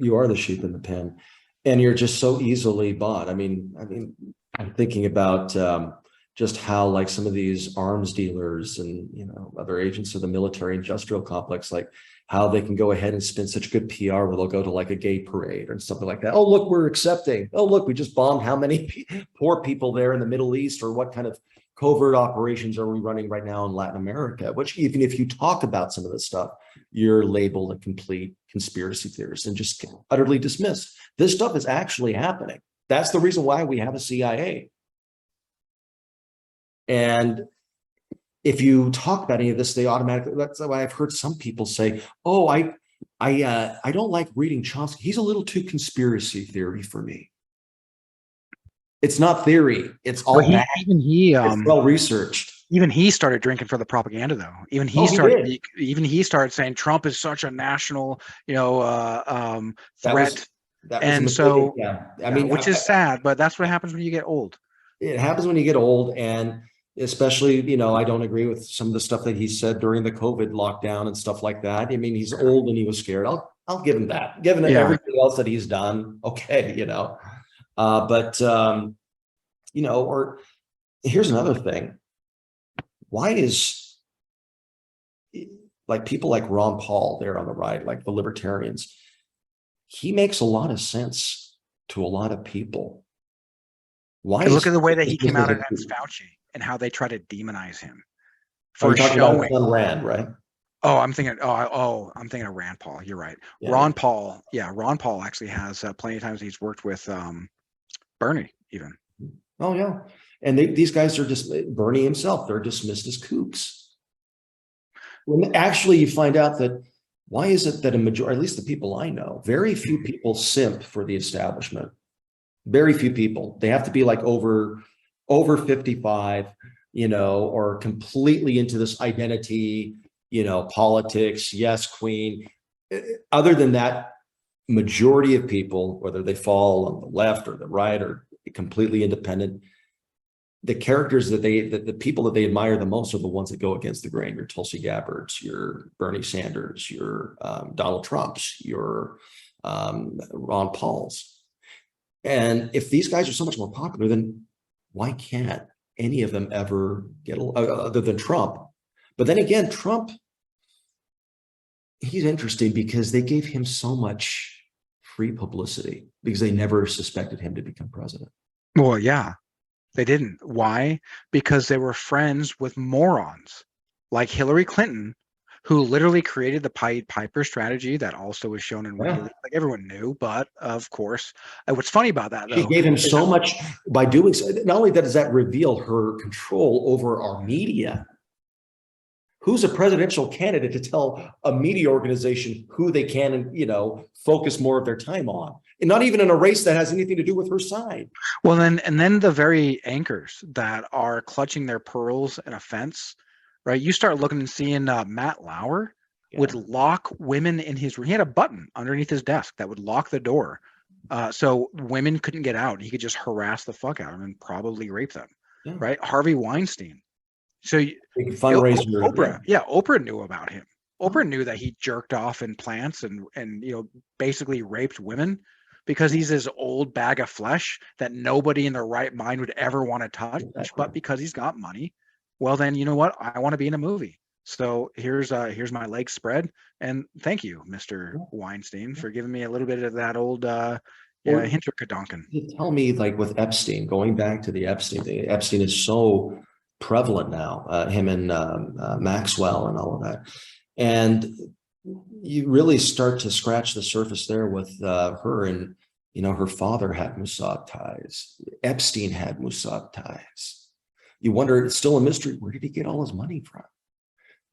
You are the sheep in the pen, and you're just so easily bought. I mean, I'm thinking about just how like some of these arms dealers and other agents of the military industrial complex, like how they can go ahead and spend such good PR where they'll go to like a gay parade or something like that. Oh, look, we're accepting. Oh, look, we just bombed how many poor people there in the Middle East, or what kind of covert operations are we running right now in Latin America? Which even if you talk about some of this stuff, you're labeled a complete conspiracy theorist and just utterly dismissed. This stuff is actually happening. That's the reason why we have a CIA. And if you talk about any of this, they automatically, that's why I've heard some people say, oh, I don't like reading Chomsky. He's a little too conspiracy theory for me. It's not theory. It's all bad. It's well researched. Even he started drinking for the propaganda, though. Even he started saying Trump is such a national, threat. And so, yeah, I mean, which is sad, but that's what happens when you get old. It happens when you get old, and especially, I don't agree with some of the stuff that he said during the COVID lockdown and stuff like that. I mean, he's old and he was scared. I'll give him that. Given everything else that he's done, okay, or here's another thing. Why is like people like Ron Paul there on the right, like the libertarians, he makes a lot of sense to a lot of people. Why? Look at the way that he came out against Fauci and how they try to demonize him for showing Rand, right? Oh, I'm thinking of Rand Paul. You're right. Yeah. Ron Paul actually has plenty of times he's worked with Bernie even. Oh yeah, and these guys are just Bernie himself. They're dismissed as kooks. When actually you find out that why is it that a majority, at least the people I know, very few people simp for the establishment. Very few people. They have to be like over 55, or completely into this identity, politics. Yes, queen. Other than that, majority of people, whether they fall on the left or the right or completely independent, the characters the people that they admire the most are the ones that go against the grain. Your Tulsi Gabbards, your Bernie Sanders, your Donald Trumps, your Ron Pauls. And if these guys are so much more popular, then why can't any of them ever get other than Trump? But then again, Trump, he's interesting because they gave him so much free publicity because they never suspected him to become president. Well, yeah, they didn't. Why? Because they were friends with morons like Hillary Clinton, who literally created the Pied Piper strategy that also was shown in WikiLeaks. Like everyone knew, but of course, what's funny about that, though, she gave him so much by doing so. Not only does that reveal her control over our media. Who's a presidential candidate to tell a media organization who they can, focus more of their time on, and not even in a race that has anything to do with her side. Well, then the very anchors that are clutching their pearls in a fence. Right, you start looking and seeing Matt Lauer would lock women in his room. He had a button underneath his desk that would lock the door, so women couldn't get out. He could just harass the fuck out of them and probably rape them. Yeah. Right, Harvey Weinstein. So fundraiser. Oprah knew about him. Oprah knew that he jerked off in plants and basically raped women because he's this old bag of flesh that nobody in their right mind would ever want to touch, but because he's got money. Well, then, you know what? I want to be in a movie. So here's my legs spread. And thank you, Mr. Weinstein, for giving me a little bit of that old Hintergedanken. Tell me, like with Epstein, going back to the Epstein thing, Epstein is so prevalent now, him and Maxwell and all of that. And you really start to scratch the surface there with her. And, her father had Mossad ties. Epstein had Mossad ties. You wonder, it's still a mystery. Where did he get all his money from?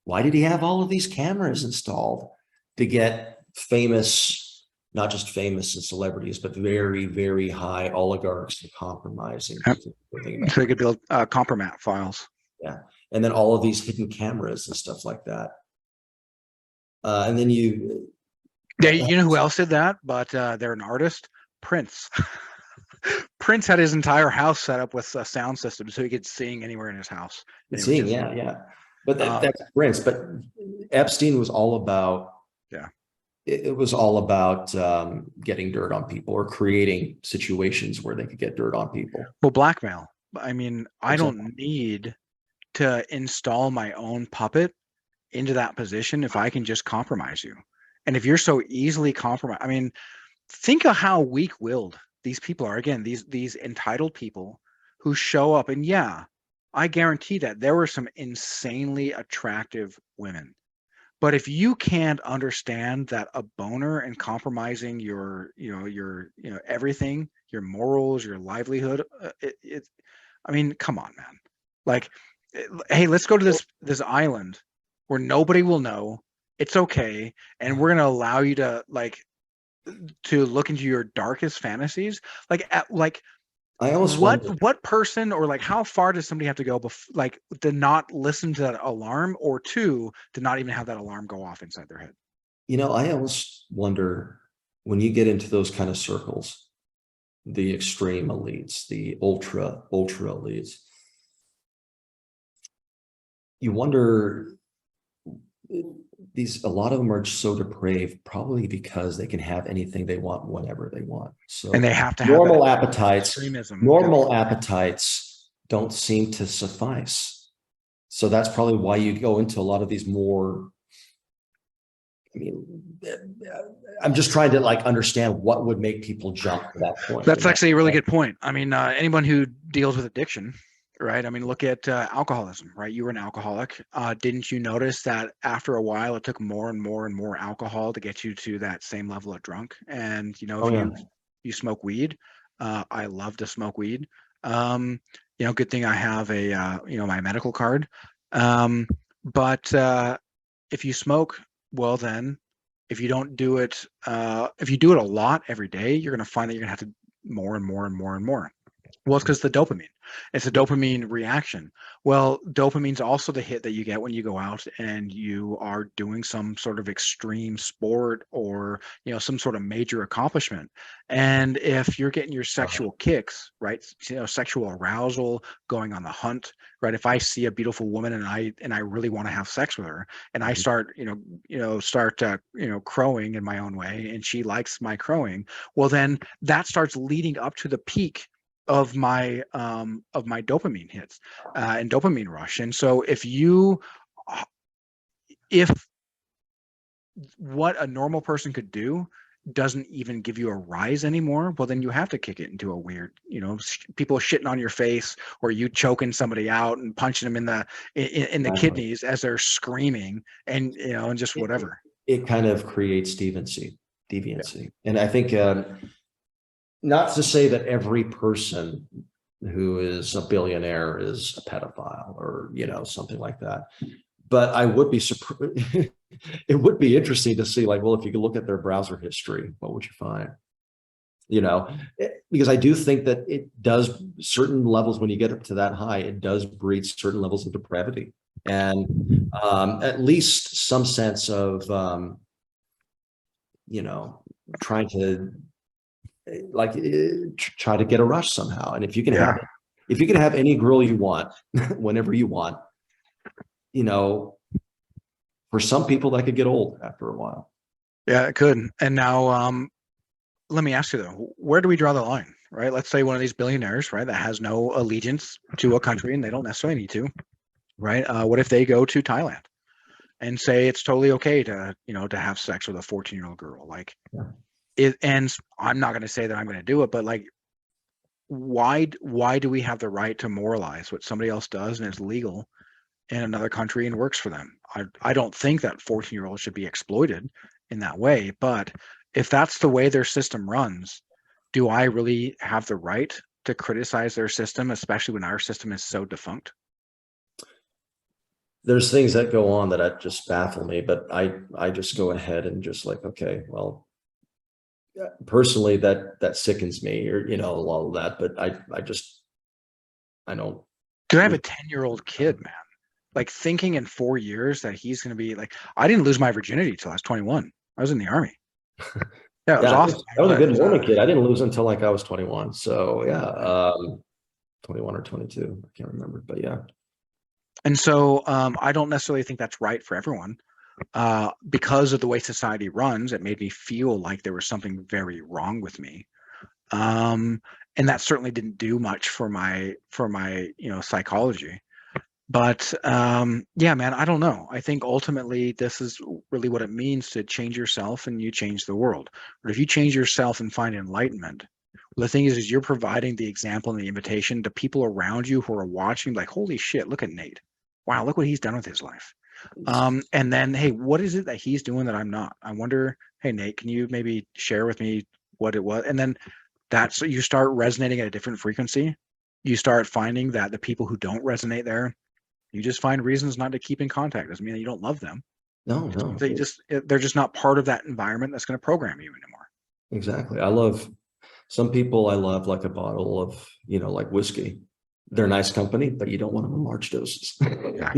Why did he have all of these cameras installed to get famous, not just famous and celebrities, but very, very high oligarchs and compromising? So he could build compromat files. Yeah. And then all of these hidden cameras and stuff like that. And then you know who else did that? But they're an artist, Prince. Prince had his entire house set up with a sound system so he could sing anywhere in his house. Yeah. But that's Prince. But Epstein was all about it was all about getting dirt on people or creating situations where they could get dirt on people. Well, blackmail. I mean, I Exactly. don't need to install my own puppet into that position if I can just compromise you. And if you're so easily compromised, I mean, think of how weak-willed these people are. Again, these entitled people who show up, and yeah, I guarantee that there were some insanely attractive women. But if you can't understand that a boner and compromising your, everything, your morals, your livelihood, I mean, come on, man. Like, hey, let's go to this island where nobody will know. It's okay, and we're gonna allow you to look into your darkest fantasies. Like I almost wonder. what person, or like how far does somebody have to go to not listen to that alarm, or two, to not even have that alarm go off inside their head? I almost wonder when you get into those kind of circles, the extreme elites, the ultra elites, you wonder, a lot of them are so depraved, probably because they can have anything they want whenever they want. And So they have to have that normal appetites, extremism. normal appetites don't seem to suffice. So that's probably why you go into a lot of these more, I mean, I'm just trying to understand what would make people jump to that point. That's actually a really good point. I mean, anyone who deals with addiction, right? I mean, look at alcoholism, right? You were an alcoholic. Didn't you notice that after a while, it took more and more and more alcohol to get you to that same level of drunk? And Oh if yeah. you smoke weed, I love to smoke weed. Good thing I have a my medical card. But if you smoke, well then, if you don't do it, if you do it a lot every day, you're going to find that you're going to have to more and more and more and more. Well, it's because the dopamine. It's a dopamine reaction. Well, dopamine's also the hit that you get when you go out and you are doing some sort of extreme sport, or some sort of major accomplishment. And if you're getting your sexual kicks, right? Sexual arousal, going on the hunt, right? If I see a beautiful woman and I really want to have sex with her, and I start crowing in my own way, and she likes my crowing, well then that starts leading up to the peak of my dopamine hits and dopamine rush. And so if what a normal person could do doesn't even give you a rise anymore, well then you have to kick it into a weird, people shitting on your face, or you choking somebody out and punching them in the kidneys as they're screaming, and and just whatever. It kind of creates deviancy. Yeah. And I think not to say that every person who is a billionaire is a pedophile or something like that, but I would be surprised. It would be interesting to see, well, if you could look at their browser history, what would you find? Because I do think that it does, certain levels, when you get up to that high, it does breed certain levels of depravity, and at least some sense of trying to try to get a rush somehow. And if you can have any girl you want whenever you want, for some people that could get old after a while. Yeah, it could. And now let me ask you though, where do we draw the line? Right? Let's say one of these billionaires, right, that has no allegiance to a country, and they don't necessarily need to, right? What if they go to Thailand and say it's totally okay to have sex with a 14-year-old girl? And I'm not going to say that I'm going to do it, but why do we have the right to moralize what somebody else does and it's legal in another country and works for them? I don't think that 14-year-olds should be exploited in that way, but if that's the way their system runs, do I really have the right to criticize their system, especially when our system is so defunct? There's things that go on that just baffle me, but I just go ahead and just okay, well, personally that sickens me, or all of that, but I don't. Because I have a 10-year-old kid, man, thinking in 4 years that he's going to be I didn't lose my virginity till I was 21. I was in the Army. Yeah, it was awesome. I was a good Mormon kid. I didn't lose until I was 21. So yeah, 21 or 22. I can't remember, but yeah. And so I don't necessarily think that's right for everyone. because of the way society runs, it made me feel like there was something very wrong with me. And that certainly didn't do much for my psychology. But yeah, man, I don't know. I think ultimately this is really what it means to change yourself and you change the world. But if you change yourself and find enlightenment, well, the thing is you're providing the example and the invitation to people around you who are watching, like, holy shit, look at Nate. Wow, look what he's done with his life. And then, hey, what is it that he's doing that I'm not? I wonder, hey, Nate, can you maybe share with me what it was? And then that's you start resonating at a different frequency. You start finding that the people who don't resonate there, you just find reasons not to keep in contact. Doesn't mean that you don't love them. No, no, They're just not part of that environment that's going to program you anymore. exactly. I love some people. I love like a bottle of, like whiskey. They're nice company, but you don't want them in large doses. Yeah.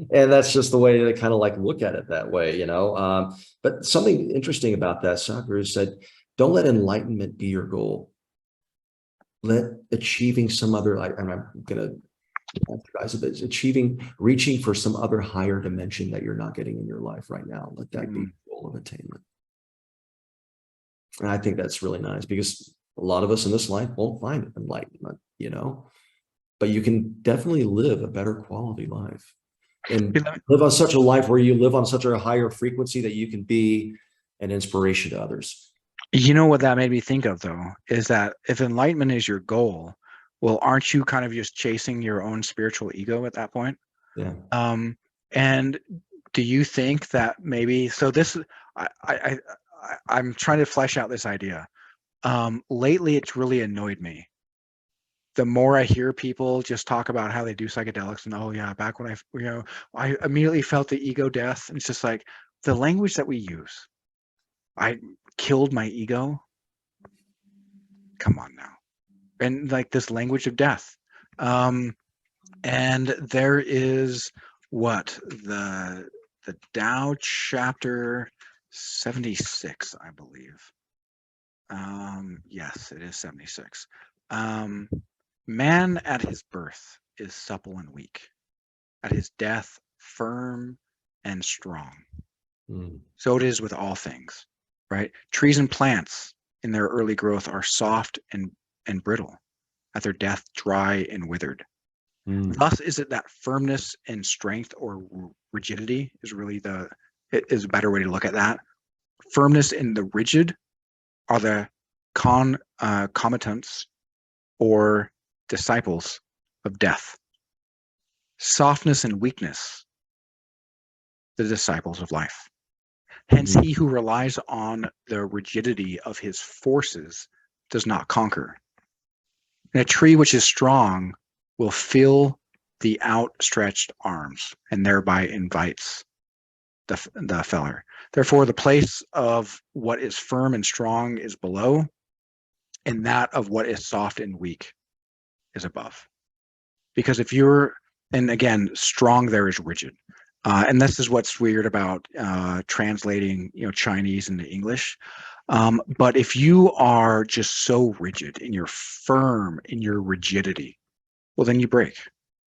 And that's just the way to kind of like look at it that way. But something interesting about that, Sakura said, don't let enlightenment be your goal. Let achieving some other, and I'm going to guys a bit, reaching for some other higher dimension that you're not getting in your life right now. Let that be the goal of attainment. And I think that's really nice because a lot of us in this life won't find enlightenment, but you can definitely live a better quality life and live on such a life where you live on such a higher frequency that you can be an inspiration to others. You know what that made me think of, though, is that if enlightenment is your goal, well, aren't you kind of just chasing your own spiritual ego at that point? Yeah. And do you think that maybe, so this, I'm trying to flesh out this idea. Lately, it's really annoyed me. The more I hear people just talk about how they do psychedelics and, oh yeah, back when I immediately felt the ego death. And it's just like the language that we use. I killed my ego. Come on now. And like this language of death. And there is the Tao chapter 76, I believe. Yes, it is 76. Man at his birth is supple and weak. At his death, firm and strong. So it is with all things, right? Trees and plants in their early growth are soft and brittle. At their death, dry and withered. Thus is it that firmness and strength or rigidity is really is a better way to look at that. Firmness in the rigid are the concomitants or disciples of death. Softness and weakness, the disciples of life. Hence, he who relies on the rigidity of his forces does not conquer. And a tree which is strong will fill the outstretched arms and thereby invites the feller. Therefore, the place of what is firm and strong is below, and that of what is soft and weak is above. Because if you're, and again, strong there is rigid. And this is what's weird about translating, Chinese into English. But if you are just so rigid and you're firm in your rigidity, well, then you break.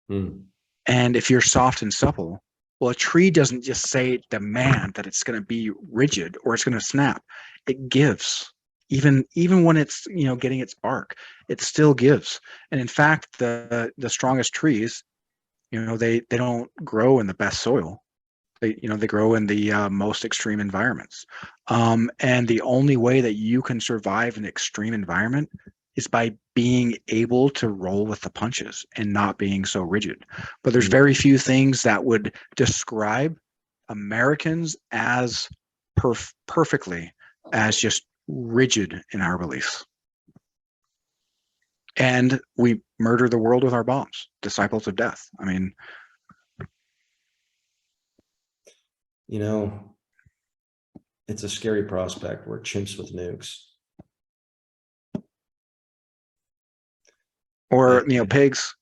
And if you're soft and supple, well, a tree doesn't just demand that it's going to be rigid or it's going to snap. It gives. Even when it's getting its bark, it still gives. And in fact, the strongest trees, they don't grow in the best soil. They grow in the most extreme environments. And the only way that you can survive an extreme environment is by being able to roll with the punches and not being so rigid. But there's very few things that would describe Americans as perfectly as just rigid in our beliefs. And we murder the world with our bombs, disciples of death. I mean, it's a scary prospect. We're chimps with nukes. Or, pigs.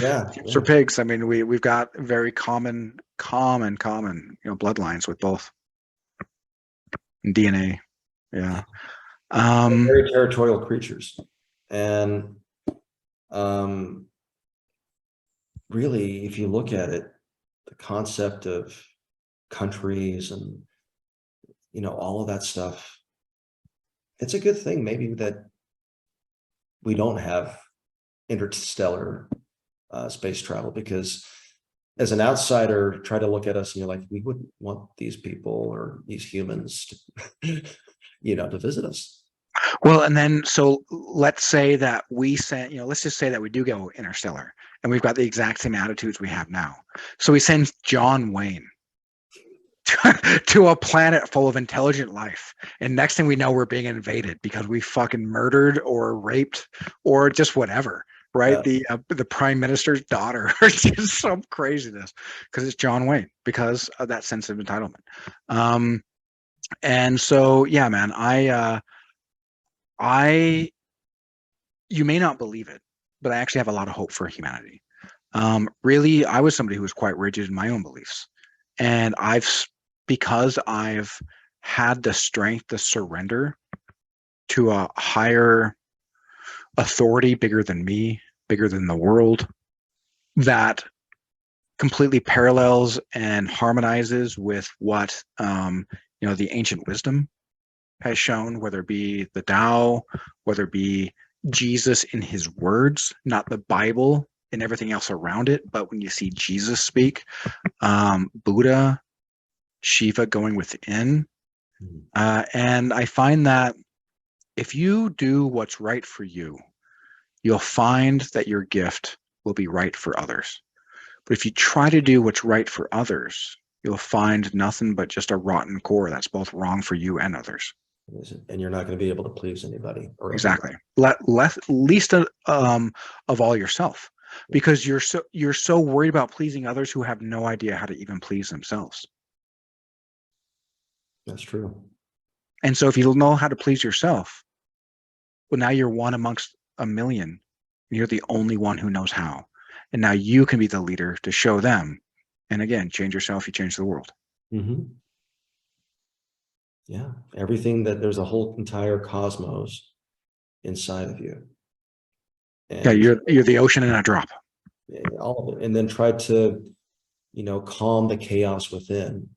Yeah. Chimps or pigs. I mean, we've got very common, bloodlines with both. And DNA. Yeah. Very territorial creatures. And really, if you look at it, the concept of countries and, all of that stuff. It's a good thing maybe that we don't have interstellar space travel, because as an outsider, try to look at us and you're like, we wouldn't want these people or these humans to, to visit us. Well, and then so let's say that we send, let's just say that we do go interstellar and we've got the exact same attitudes we have now. So we send John Wayne to a planet full of intelligent life. And next thing we know, we're being invaded because we fucking murdered or raped or just whatever, right? Yeah. The prime minister's daughter or just some craziness because it's John Wayne, because of that sense of entitlement. And so, yeah, man, you may not believe it, but I actually have a lot of hope for humanity. Really, I was somebody who was quite rigid in my own beliefs. And because I've had the strength to surrender to a higher authority, bigger than me, bigger than the world, that completely parallels and harmonizes with what, the ancient wisdom has shown, whether it be the Tao, whether it be Jesus in his words, not the Bible and everything else around it, but when you see Jesus speak, Buddha, Shiva going within. And I find that if you do what's right for you, you'll find that your gift will be right for others. But if you try to do what's right for others, you'll find nothing but just a rotten core that's both wrong for you and others. And you're not going to be able to please anybody or Exactly. everybody. Least of all yourself, because you're so worried about pleasing others who have no idea how to even please themselves. That's true. And so if you know how to please yourself, well, now you're one amongst a million. You're the only one who knows how. And now you can be the leader to show them. And again, change yourself, you change the world. Mm-hmm. Yeah. Everything that there's a whole entire cosmos inside of you. And Yeah, you're the ocean in a drop. all of it. And then try to, calm the chaos within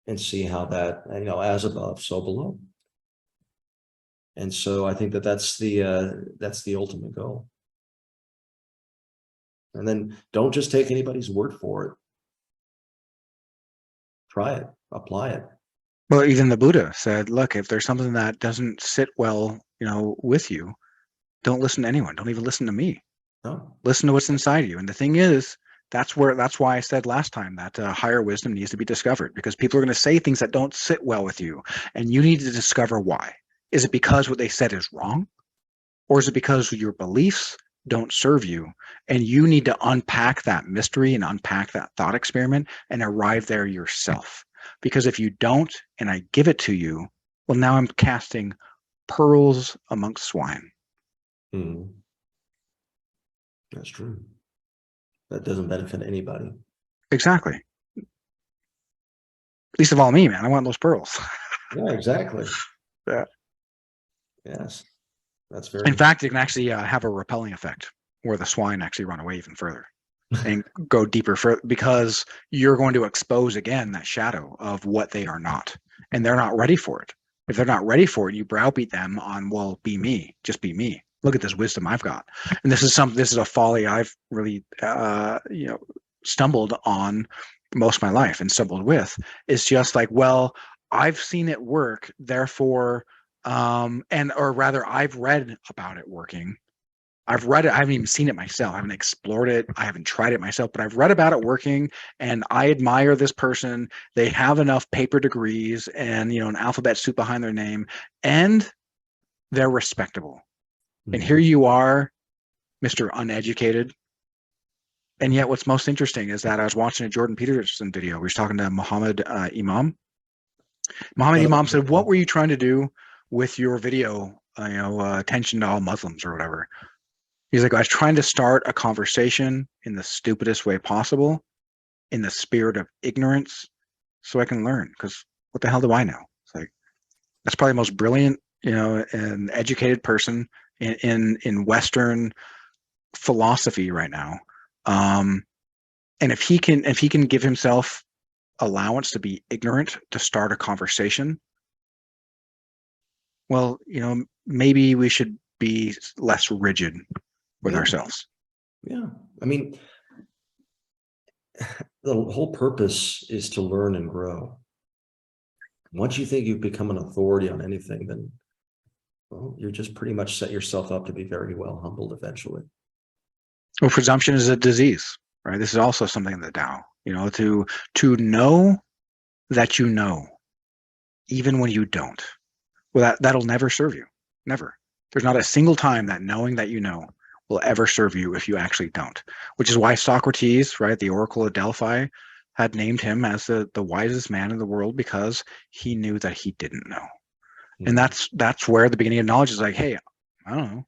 and see how that, as above, so below. And so I think that that's the ultimate goal. And then don't just take anybody's word for it. Try it, apply it. Well, even the Buddha said, look, if there's something that doesn't sit well, with you, don't listen to anyone. Don't even listen to me. No. Listen to what's inside you. And the thing is, that's why I said last time that higher wisdom needs to be discovered, because people are going to say things that don't sit well with you. And you need to discover why. Is it because what they said is wrong? Or is it because your beliefs don't serve you? And you need to unpack that mystery and unpack that thought experiment and arrive there yourself. Because if you don't, and I give it to you, well, now I'm casting pearls amongst swine. Hmm. That's true. That doesn't benefit anybody. Exactly. Least of all me, man. I want those pearls. Yeah, exactly. Yeah. Yes. That's very. In fact, it can actually have a repelling effect where the swine actually run away even further and go deeper because you're going to expose again that shadow of what they are not, and they're not ready for it. If they're not ready for it, you browbeat them on, well, be me, just be me. Look at this wisdom I've got. And this is a folly I've really, stumbled on most of my life and stumbled with. It's just like, well, I've seen it work, therefore, or rather I've read about it working. I've read it. I haven't even seen it myself. I haven't explored it. I haven't tried it myself, but I've read about it working, and I admire this person. They have enough paper degrees and, an alphabet soup behind their name, and they're respectable. Mm-hmm. And here you are, Mr. Uneducated. And yet what's most interesting is that I was watching a Jordan Peterson video. We were talking to Muhammad Imam. Muhammad Imam said, what were you trying to do with your video, attention to all Muslims or whatever? He's like, I was trying to start a conversation in the stupidest way possible, in the spirit of ignorance, so I can learn. Because what the hell do I know? It's like, that's probably the most brilliant, and educated person in Western philosophy right now. And if he can give himself allowance to be ignorant to start a conversation, well, maybe we should be less rigid with Yeah. ourselves. Yeah. I mean, the whole purpose is to learn and grow. Once you think you've become an authority on anything, then, well, you're just pretty much set yourself up to be very well humbled eventually. Well, presumption is a disease, right? This is also something in the Tao, to know that you know, even when you don't. Well, that'll never serve you. Never. There's not a single time that knowing that you know will ever serve you if you actually don't. Which is why Socrates, right, the Oracle of Delphi, had named him as the wisest man in the world, because he knew that he didn't know. And that's where the beginning of knowledge is like, hey, I don't know.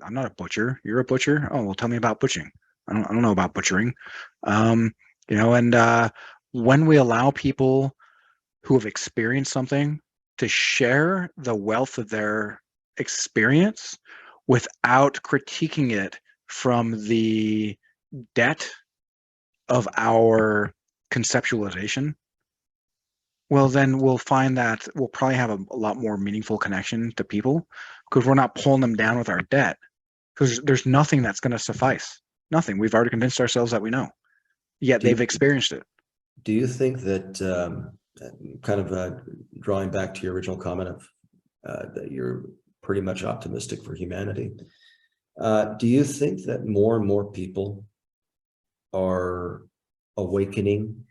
I'm not a butcher. You're a butcher. Oh, well, tell me about butchering. I don't know about butchering. And when we allow people who have experienced something to share the wealth of their experience without critiquing it from the debt of our conceptualization, well, then we'll find that we'll probably have a lot more meaningful connection to people, because we're not pulling them down with our debt, because there's nothing that's going to suffice. Nothing. We've already convinced ourselves that we know, yet they've experienced it. Do you think that, kind of drawing back to your original comment of that you're pretty much optimistic for humanity, do you think that more and more people are awakening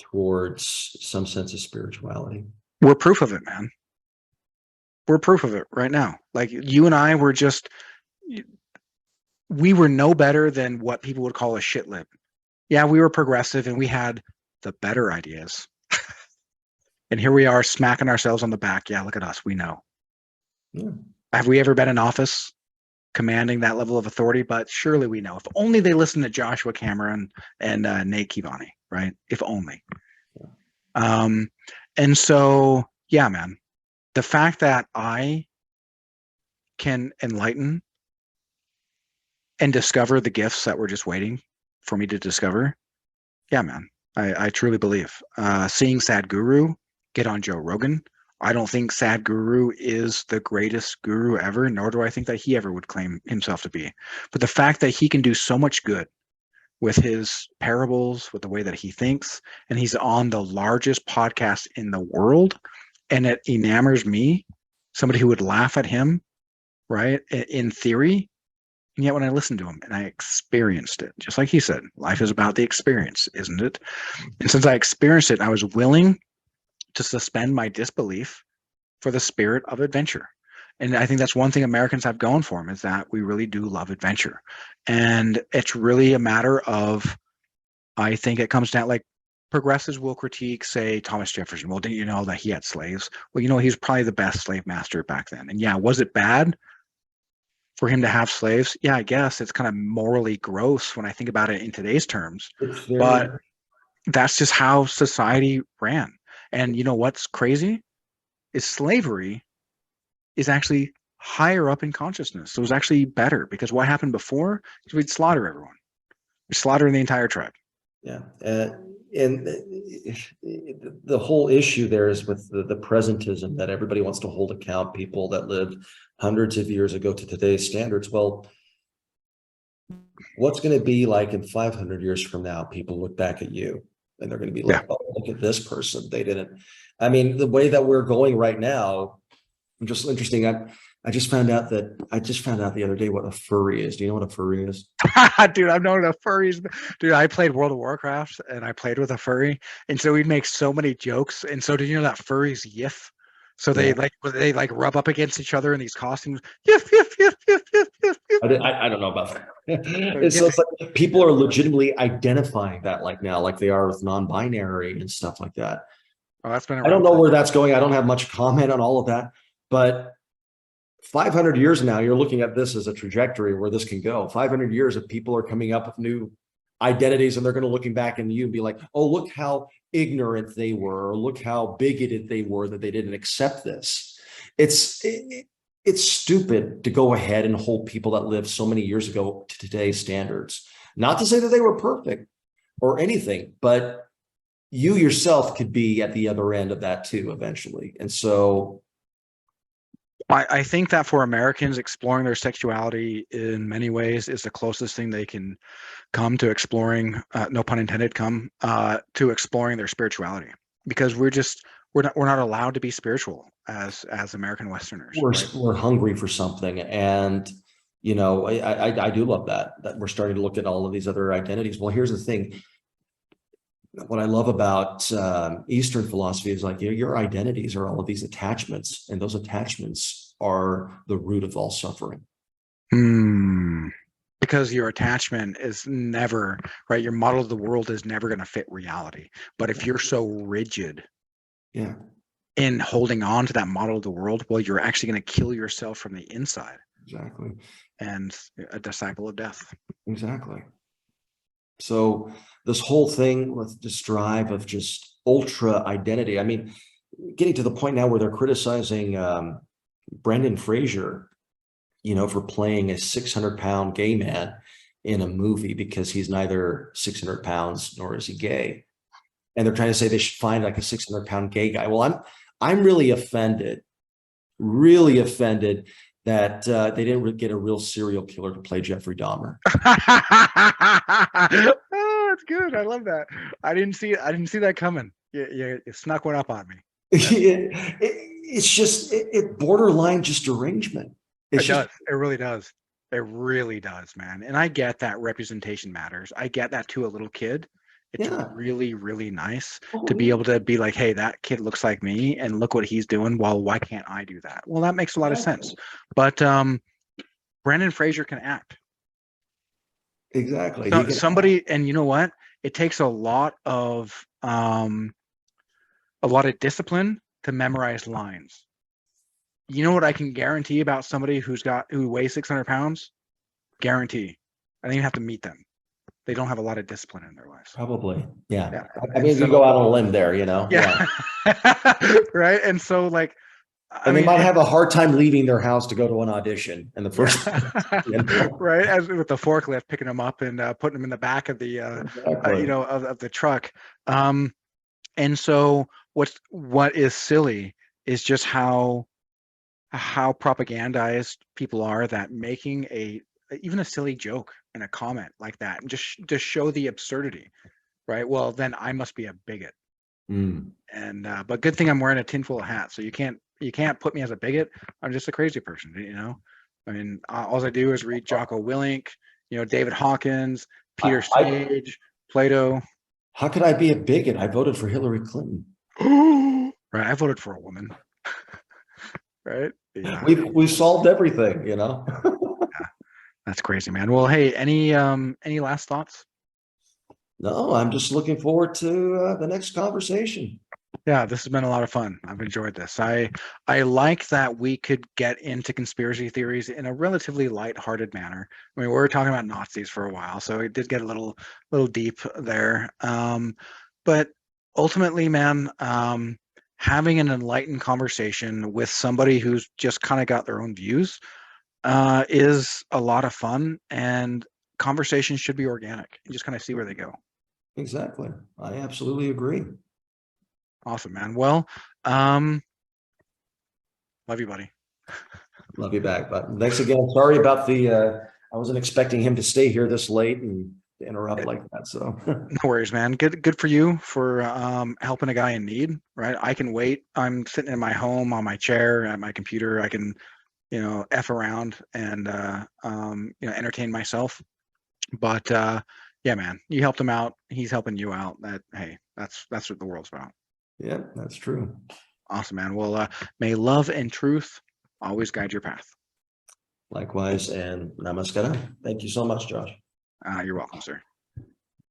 towards some sense of spirituality? We're proof of it, man. We're proof of it right now. Like, you and I were we were no better than what people would call a shit lip. Yeah, we were progressive and we had the better ideas. And here we are smacking ourselves on the back. Yeah, look at us. We know. Yeah. Have we ever been in office commanding that level of authority? But surely we know. If only they listen to Joshua Cameron and Nate Kivani, right? If only. And so, yeah, man, the fact that I can enlighten and discover the gifts that were just waiting for me to discover. Yeah, man, I truly believe. Seeing Sadhguru get on Joe Rogan, I don't think Sadhguru is the greatest guru ever, nor do I think that he ever would claim himself to be. But the fact that he can do so much good with his parables, with the way that he thinks, and he's on the largest podcast in the world, and it enamors me, somebody who would laugh at him, right, in theory. And yet when I listened to him and I experienced it, just like he said, life is about the experience, isn't it? And since I experienced it, I was willing to suspend my disbelief for the spirit of adventure. And I think that's one thing Americans have going for them, is that we really do love adventure. And it's really a matter of, I think it comes down, like, progressives will critique, say, Thomas Jefferson. Well, didn't you know that he had slaves? Well, he was probably the best slave master back then. And yeah, was it bad for him to have slaves? Yeah, I guess it's kind of morally gross when I think about it in today's terms. It's very, But that's just how society ran. And you know what's crazy is slavery is actually higher up in consciousness. So it was actually better, because what happened before is we'd slaughter everyone. We'd slaughter the entire tribe. yeah. And the whole issue there is with the presentism, that everybody wants to hold account people that lived hundreds of years ago to today's standards. Well, what's going to be like in 500 years from now? People look back at you and they're going to be like, oh, look at this person. They didn't. I mean, the way that we're going right now, just interesting. I just found out the other day what a furry is. Do you know what a furry is? Dude, I've known a furries. Dude, I played World of Warcraft and I played with a furry, and so we'd make so many jokes. And so, did you know that furries yiff? So they rub up against each other in these costumes. Yiff, yiff, yiff, yiff, yiff, yiff, yiff. I don't know about that. It's like people are legitimately identifying that, like now, like they are with non-binary and stuff like that. Oh, that's been I don't know where that's going. I don't have much comment on all of that, but 500 years now, you're looking at this as a trajectory where this can go. 500 years of people are coming up with new identities, and they're going to looking back at you and be like, oh, look how ignorant they were, or look how bigoted they were that they didn't accept this. It's stupid to go ahead and hold people that lived so many years ago to today's standards. Not to say that they were perfect, or anything, but you yourself could be at the other end of that too eventually. And so I think that for Americans, exploring their sexuality in many ways is the closest thing they can come to exploring, no pun intended, come to exploring their spirituality, because we're not allowed to be spiritual as American Westerners. we're hungry for something. And, I do love that we're starting to look at all of these other identities. Well, here's the thing. What I love about Eastern philosophy is like, your identities are all of these attachments, and those attachments are the root of all suffering. Because your attachment is never, right? Your model of the world is never going to fit reality. But if you're so rigid in holding on to that model of the world, well, you're actually going to kill yourself from the inside. Exactly. And a disciple of death. Exactly. So this whole thing with this drive of just ultra identity, I mean, getting to the point now where they're criticizing Brendan Fraser, for playing a 600-pound gay man in a movie because he's neither 600 pounds nor is he gay. And they're trying to say they should find like a 600-pound gay guy. Well, I'm really offended that they didn't get a real serial killer to play Jeffrey Dahmer. Oh, that's good. I love that. I didn't see that coming. You snuck one up on me. It's just borderline just derangement. It does. It really does. It really does, man. And I get that representation matters. I get that to a little kid. It's really, really nice to be able to be like, hey, that kid looks like me and look what he's doing. Well, why can't I do that? Well, that makes a lot of sense. But Brendan Fraser can act. Exactly. So, somebody, and you know what? It takes a lot of discipline to memorize lines. You know what I can guarantee about somebody who weighs 600 pounds? Guarantee. I don't even have to meet them. They don't have a lot of discipline in their lives. Probably. Yeah. I mean, you go out on a limb there, Yeah. Right. And so like, they might have a hard time leaving their house to go to an audition in the first right, as with the forklift, picking them up and putting them in the back of the of the truck. And so what is silly is just how propagandized people are, that making even a silly joke and a comment like that and just show the absurdity, right? Well, then I must be a bigot. And but good thing I'm wearing a tinfoil hat, so you can't put me as a bigot. I'm just a crazy person, I mean, all I do is read Jocko Willink, David Hawkins, Peter Sage, Plato. How could I be a bigot? I voted for Hillary Clinton. Right, I voted for a woman. Right? Yeah. We've solved everything, Yeah. That's crazy, man. Well, hey, any last thoughts? No, I'm just looking forward to the next conversation. Yeah, this has been a lot of fun. I've enjoyed this. I like that we could get into conspiracy theories in a relatively lighthearted manner. I mean, we were talking about Nazis for a while, so it did get a little deep there. But ultimately, man, having an enlightened conversation with somebody who's just kind of got their own views is a lot of fun, and conversations should be organic and just kind of see where they go. Exactly. I absolutely agree. Awesome, man. Well, love you, buddy. Love you back, but thanks again. Sorry about I wasn't expecting him to stay here this late and to interrupt like that. So no worries, man. Good for you for helping a guy in need, right? I can wait. I'm sitting in my home on my chair at my computer. I can, F around and entertain myself. But yeah, man, you helped him out. He's helping you out. That's what the world's about. Yeah, that's true. Awesome, man. Well, may love and truth always guide your path. Likewise, and namaskara. Thank you so much, Josh. You're welcome, sir.